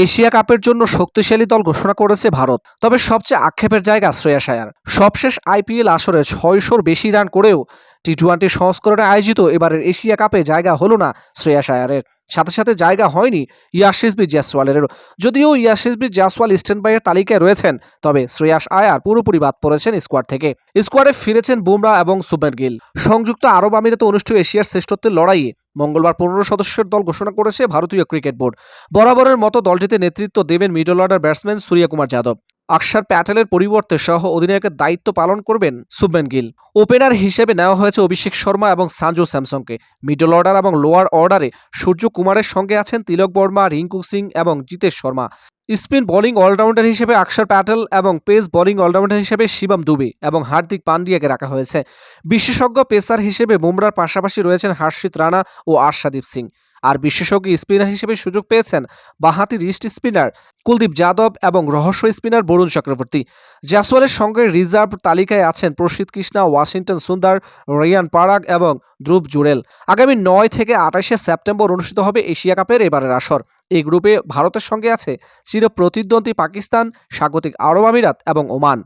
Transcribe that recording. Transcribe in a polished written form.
Asia কাপের জন্য শক্তিশালী দল ঘোষণা করেছে ভারত। তবে সবচেয়ে আক্ষেপের জায়গা শ্রেয়াস আয়ার। সবশেষ আইপিএল আসরে ৬০০-র বেশি রান করেও টি-টোয়েন্টি সংস্করণে আয়োজিত এবারের এশিয়া কাপে জায়গা হলো না শ্রেয়াস আয়ারের। সাথে সাথে জায়গা হয়নি ইয়াশিসবি জয়সওয়ালেরও। যদিও ইয়াশিসবি জয়সওয়াল স্ট্যান্ড বাইয়ের তালিকায় রয়েছেন, তবে শ্রেয়াস আয়ার পুরোপুরি বাদ পড়েছেন স্কোয়াড থেকে। স্কোয়াডে ফিরেছেন বুমরা এবং শুভমান গিল। সংযুক্ত আরব আমিরাতে অনুষ্ঠিত এশিয়ার শ্রেষ্ঠত্বের লড়াইয়ে মঙ্গলবার ১৫ সদস্যের দল ঘোষণা করেছে ভারতীয় ক্রিকেট বোর্ড। বরাবরের মতো দলটিতে নেতৃত্ব দেবেন middle order batsman Suryakumar Yadav. অক্ষর প্যাটেলের পরিবর্তে সহ অধিনায়কের দায়িত্ব পালন করবেন শুভমান গিল। ওপেনার হিসেবে নেওয়া হয়েছে অভিষেক শর্মা এবং সঞ্জু স্যামসনকে। মিডল অর্ডার এবং লোয়ার অর্ডারে সূর্য কুমারের সঙ্গে আছেন তিলক বর্মা, রিঙ্কু সিং এবং Jitesh Sharma. Spin bowling allrounder হিসেবে অক্ষর প্যাটেল এবং পেস বোলিং অলরাউন্ডার হিসেবে শিবম দুবে এবং হার্দিক পান্ডিয়াকে রাখা হয়েছে। বিশেষজ্ঞ পেসার হিসেবে বুমরার পাশাপাশি রয়েছেন হর্ষিত রানা ও আর্শদীপ সিং। আর বিশেষজ্ঞ স্পিনার হিসেবে সুযোগ পেয়েছেন বাঁহাতি রিস্ট স্পিনার কুলদীপ যাদব এবং রহস্য স্পিনার বরুণ চক্রবর্তী। জয়সওয়ালের সঙ্গে রিজার্ভ তালিকায় আছেন প্রসিদ্ধ কৃষ্ণা, ওয়াশিংটন সুন্দর, রিয়ান পারাগ এবং ধ্রুব জুরেল। আগামী ৯ থেকে ২৮শে সেপ্টেম্বর অনুষ্ঠিত হবে এশিয়া কাপের এবারের আসর। এই গ্রুপে ভারতের সঙ্গে আছে চির প্রতিদ্বন্দ্বী পাকিস্তান, স্বাগতিক আরব আমিরাত এবং ওমান।